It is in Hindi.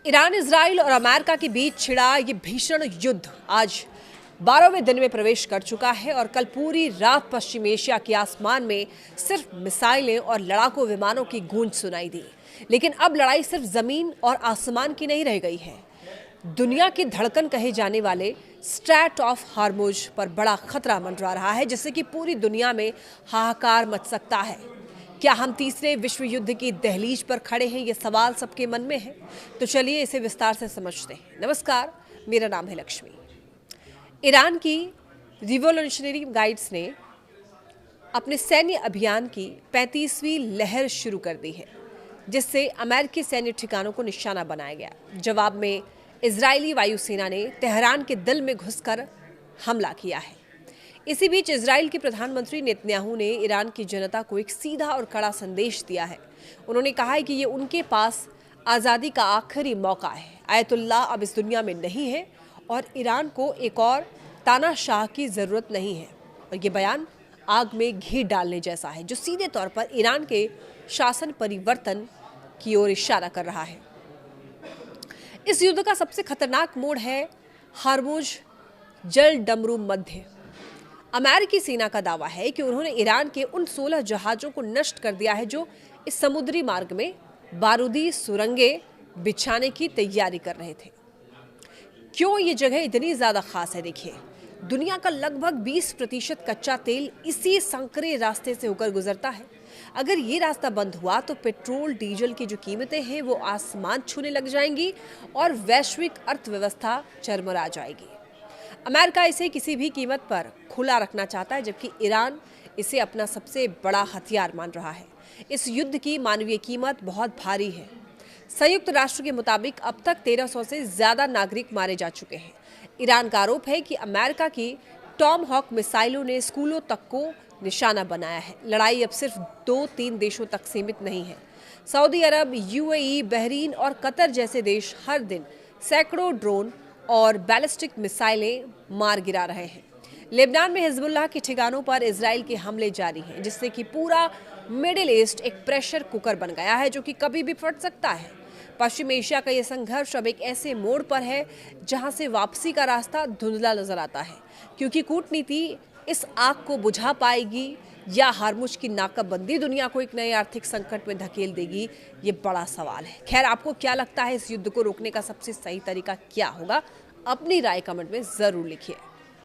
ईरान, इजराइल और अमेरिका के बीच छिड़ा ये भीषण युद्ध आज 12वें दिन में प्रवेश कर चुका है और कल पूरी रात पश्चिम एशिया के आसमान में सिर्फ मिसाइलें और लड़ाकू विमानों की गूंज सुनाई दी। लेकिन अब लड़ाई सिर्फ जमीन और आसमान की नहीं रह गई है। दुनिया की धड़कन कहे जाने वाले स्ट्रैट ऑफ हार्मुज पर बड़ा खतरा मंडरा रहा है, जिससे कि पूरी दुनिया में हाहाकार मच सकता है। क्या हम तीसरे विश्व युद्ध की दहलीज पर खड़े हैं? ये सवाल सबके मन में है। तो चलिए इसे विस्तार से समझते हैं। नमस्कार, मेरा नाम है लक्ष्मी। ईरान की रिवॉल्यूशनरी गाइड्स ने अपने सैन्य अभियान की 35वीं लहर शुरू कर दी है, जिससे अमेरिकी सैन्य ठिकानों को निशाना बनाया गया। जवाब में इजरायली वायुसेना ने तेहरान के दिल में घुसकर हमला किया है। इसी बीच इजराइल के प्रधानमंत्री नेतन्याहू ने ईरान की जनता को एक सीधा और कड़ा संदेश दिया है। उन्होंने कहा है कि ये उनके पास आज़ादी का आखिरी मौका है। आयतुल्लाह अब इस दुनिया में नहीं है और ईरान को एक और तानाशाह की ज़रूरत नहीं है। और ये बयान आग में घी डालने जैसा है, जो सीधे तौर पर ईरान के शासन परिवर्तन की ओर इशारा कर रहा है। इस युद्ध का सबसे खतरनाक मोड़ है हार्मुज जल डमरू मध्य। अमेरिकी सेना का दावा है कि उन्होंने ईरान के उन 16 जहाजों को नष्ट कर दिया है जो इस समुद्री मार्ग में बारूदी सुरंगें बिछाने की तैयारी कर रहे थे। क्यों ये जगह इतनी ज्यादा खास है? देखिए, दुनिया का लगभग 20% कच्चा तेल इसी संकरे रास्ते से होकर गुजरता है। अगर ये रास्ता बंद हुआ तो पेट्रोल डीजल की जो कीमतें हैं वो आसमान छूने लग जाएंगी और वैश्विक अर्थव्यवस्था चरमरा जाएगी। अमेरिका इसे किसी भी कीमत पर खुला रखना चाहता है, जबकि ईरान इसे अपना सबसे बड़ा हथियार मान रहा है। इस युद्ध की मानवीय कीमत बहुत भारी है। संयुक्त राष्ट्र के मुताबिक अब तक 1300 से ज्यादा नागरिक मारे जा चुके हैं। ईरान का आरोप है कि अमेरिका की टॉम हॉक मिसाइलों ने स्कूलों तक को निशाना बनाया है। लड़ाई अब सिर्फ 2-3 देशों तक सीमित नहीं है। सऊदी अरब, यूएई, बहरीन और कतर जैसे देश हर दिन सैकड़ों ड्रोन और बैलिस्टिक मिसाइलें मार गिरा रहे हैं। लेबनान में हिजबुल्लाह के ठिकानों पर इजराइल के हमले जारी हैं, जिससे कि पूरा मिडिल ईस्ट एक प्रेशर कुकर बन गया है, जो कि कभी भी फट सकता है। पश्चिम एशिया का यह संघर्ष अब एक ऐसे मोड़ पर है जहां से वापसी का रास्ता धुंधला नजर आता है, क्योंकि कूटनीति इस आग को बुझा पाएगी या हार्मुज की नाकाबंदी दुनिया को एक नए आर्थिक संकट में धकेल देगी, ये बड़ा सवाल है। खैर, आपको क्या लगता है इस युद्ध को रोकने का सबसे सही तरीका क्या होगा? अपनी राय कमेंट में जरूर लिखिए।